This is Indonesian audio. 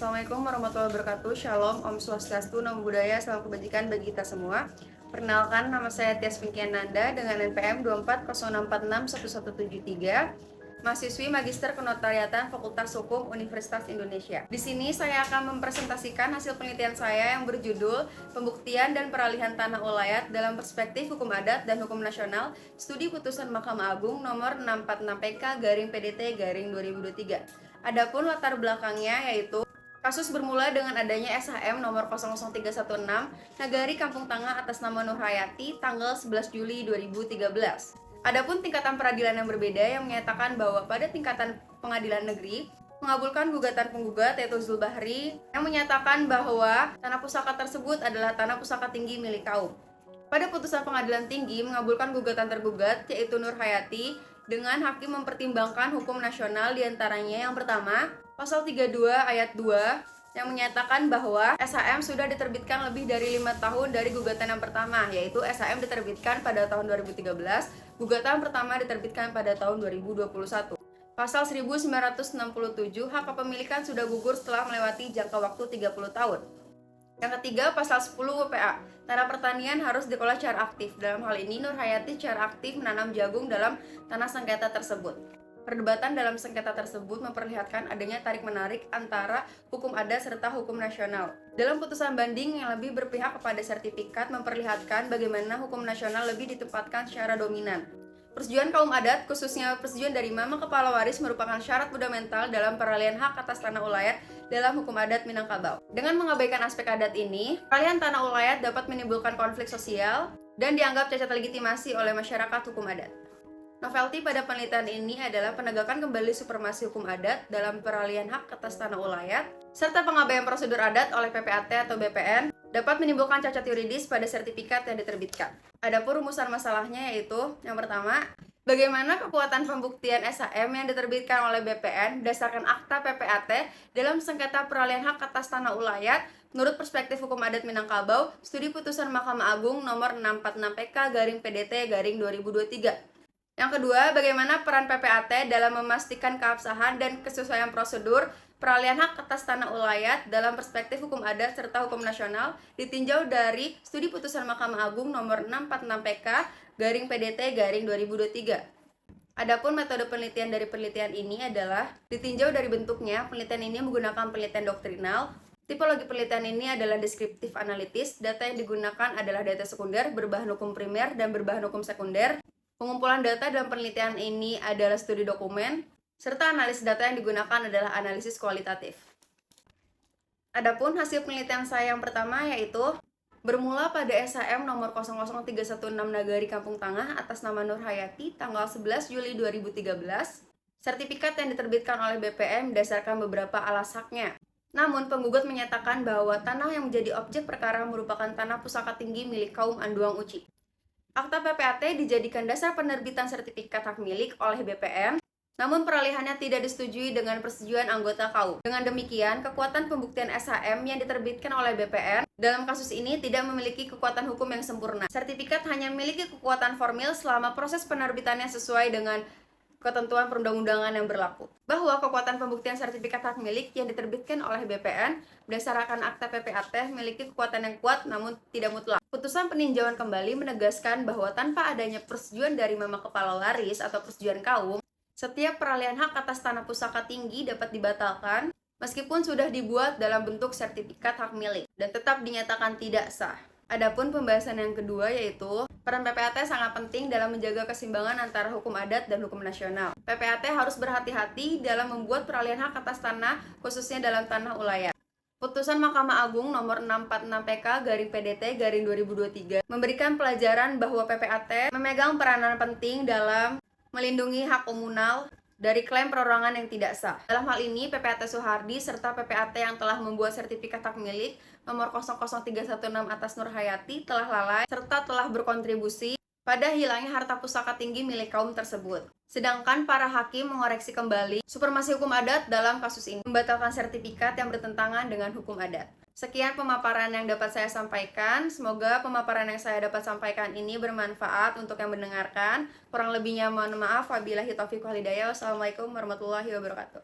Assalamualaikum warahmatullahi wabarakatuh. Shalom, Om Swastiastu, Namo Buddhaya, salam kebajikan bagi kita semua. Perkenalkan, nama saya Tias Pinkiananda dengan NPM 2406461173, mahasiswi Magister Kenotariatan Fakultas Hukum Universitas Indonesia. Di sini saya akan mempresentasikan hasil penelitian saya yang berjudul Pembuktian dan Peralihan Tanah Ulayat dalam Perspektif Hukum Adat dan Hukum Nasional, Studi Putusan Mahkamah Agung nomor 646/PDT/2023. Adapun latar belakangnya yaitu kasus bermula dengan adanya SHM nomor 00316 Nagari Kampung Tangah atas nama Nurhayati tanggal 11 Juli 2013. Adapun tingkatan peradilan yang berbeda yang menyatakan bahwa pada tingkatan pengadilan negeri mengabulkan gugatan penggugat yaitu Zulbahri yang menyatakan bahwa tanah pusaka tersebut adalah tanah pusaka tinggi milik kaum. Pada putusan pengadilan tinggi mengabulkan gugatan tergugat yaitu Nurhayati dengan hakim mempertimbangkan hukum nasional diantaranya yang pertama, pasal 32 ayat 2 yang menyatakan bahwa SHM sudah diterbitkan lebih dari 5 tahun dari gugatan yang pertama, yaitu SHM diterbitkan pada tahun 2013, gugatan pertama diterbitkan pada tahun 2021. Pasal 1967, hak kepemilikan sudah gugur setelah melewati jangka waktu 30 tahun. Yang ketiga, pasal 10 WPA, tanah pertanian harus dikelola secara aktif. Dalam hal ini, Nurhayati secara aktif menanam jagung dalam tanah sengketa tersebut. Perdebatan dalam sengketa tersebut memperlihatkan adanya tarik-menarik antara hukum adat serta hukum nasional. Dalam putusan banding yang lebih berpihak kepada sertifikat memperlihatkan bagaimana hukum nasional lebih ditempatkan secara dominan. Persetujuan kaum adat, khususnya persetujuan dari mama kepala waris merupakan syarat fundamental dalam peralihan hak atas tanah ulayat dalam hukum adat Minangkabau. Dengan mengabaikan aspek adat ini, peralihan tanah ulayat dapat menimbulkan konflik sosial dan dianggap cacat legitimasi oleh masyarakat hukum adat. Novelty pada penelitian ini adalah penegakan kembali supremasi hukum adat dalam peralihan hak atas tanah ulayat, serta pengabaian prosedur adat oleh PPAT atau BPN dapat menimbulkan cacat yuridis pada sertifikat yang diterbitkan. Adapun rumusan masalahnya yaitu, yang pertama, bagaimana kekuatan pembuktian SHM yang diterbitkan oleh BPN berdasarkan akta PPAT dalam sengketa peralihan hak atas tanah ulayat menurut perspektif hukum adat Minangkabau, studi putusan Mahkamah Agung nomor 646/PK/PDT/2023. Yang kedua, bagaimana peran PPAT dalam memastikan keabsahan dan kesesuaian prosedur peralihan hak atas tanah ulayat dalam perspektif hukum adat serta hukum nasional ditinjau dari studi putusan Mahkamah Agung nomor 646/PK/PDT/2023. Adapun metode penelitian dari penelitian ini adalah ditinjau dari bentuknya. Penelitian ini menggunakan penelitian doktrinal. Tipologi penelitian ini adalah deskriptif analitis. Data yang digunakan adalah data sekunder berbahan hukum primer dan berbahan hukum sekunder. Pengumpulan data dalam penelitian ini adalah studi dokumen, serta analisis data yang digunakan adalah analisis kualitatif. Adapun hasil penelitian saya yang pertama yaitu bermula pada SHM nomor 00316 Nagari Kampung Tangah atas nama Nurhayati tanggal 11 Juli 2013. Sertifikat yang diterbitkan oleh BPN berdasarkan beberapa alas haknya. Namun, penggugat menyatakan bahwa tanah yang menjadi objek perkara merupakan tanah pusaka tinggi milik kaum Anduang Uci. Akta PPAT dijadikan dasar penerbitan sertifikat hak milik oleh BPN, namun peralihannya tidak disetujui dengan persetujuan anggota kaum. Dengan demikian, kekuatan pembuktian SHM yang diterbitkan oleh BPN dalam kasus ini tidak memiliki kekuatan hukum yang sempurna. Sertifikat hanya memiliki kekuatan formil selama proses penerbitannya sesuai dengan ketentuan perundang-undangan yang berlaku. Bahwa kekuatan pembuktian sertifikat hak milik yang diterbitkan oleh BPN berdasarkan akta PPAT memiliki kekuatan yang kuat namun tidak mutlak. Putusan peninjauan kembali menegaskan bahwa tanpa adanya persetujuan dari mama kepala waris atau persetujuan kaum, setiap peralihan hak atas tanah pusaka tinggi dapat dibatalkan meskipun sudah dibuat dalam bentuk sertifikat hak milik dan tetap dinyatakan tidak sah. Adapun pembahasan yang kedua yaitu peran PPAT sangat penting dalam menjaga keseimbangan antara hukum adat dan hukum nasional. PPAT harus berhati-hati dalam membuat peralihan hak atas tanah khususnya dalam tanah ulayat. Putusan Mahkamah Agung nomor 646/PK/PDT/2023 memberikan pelajaran bahwa PPAT memegang peranan penting dalam melindungi hak komunal dari klaim perorangan yang tidak sah. Dalam hal ini, PPAT Soehardi serta PPAT yang telah membuat sertifikat hak milik nomor 00316 atas Nurhayati telah lalai serta telah berkontribusi pada hilangnya harta pusaka tinggi milik kaum tersebut. Sedangkan para hakim mengoreksi kembali supremasi hukum adat dalam kasus ini, membatalkan sertifikat yang bertentangan dengan hukum adat. Sekian pemaparan yang dapat saya sampaikan. Semoga pemaparan yang saya dapat sampaikan ini bermanfaat untuk yang mendengarkan. Kurang lebihnya mohon maaf. Wabillahi taufiq wal hidayah. Wassalamualaikum warahmatullahi wabarakatuh.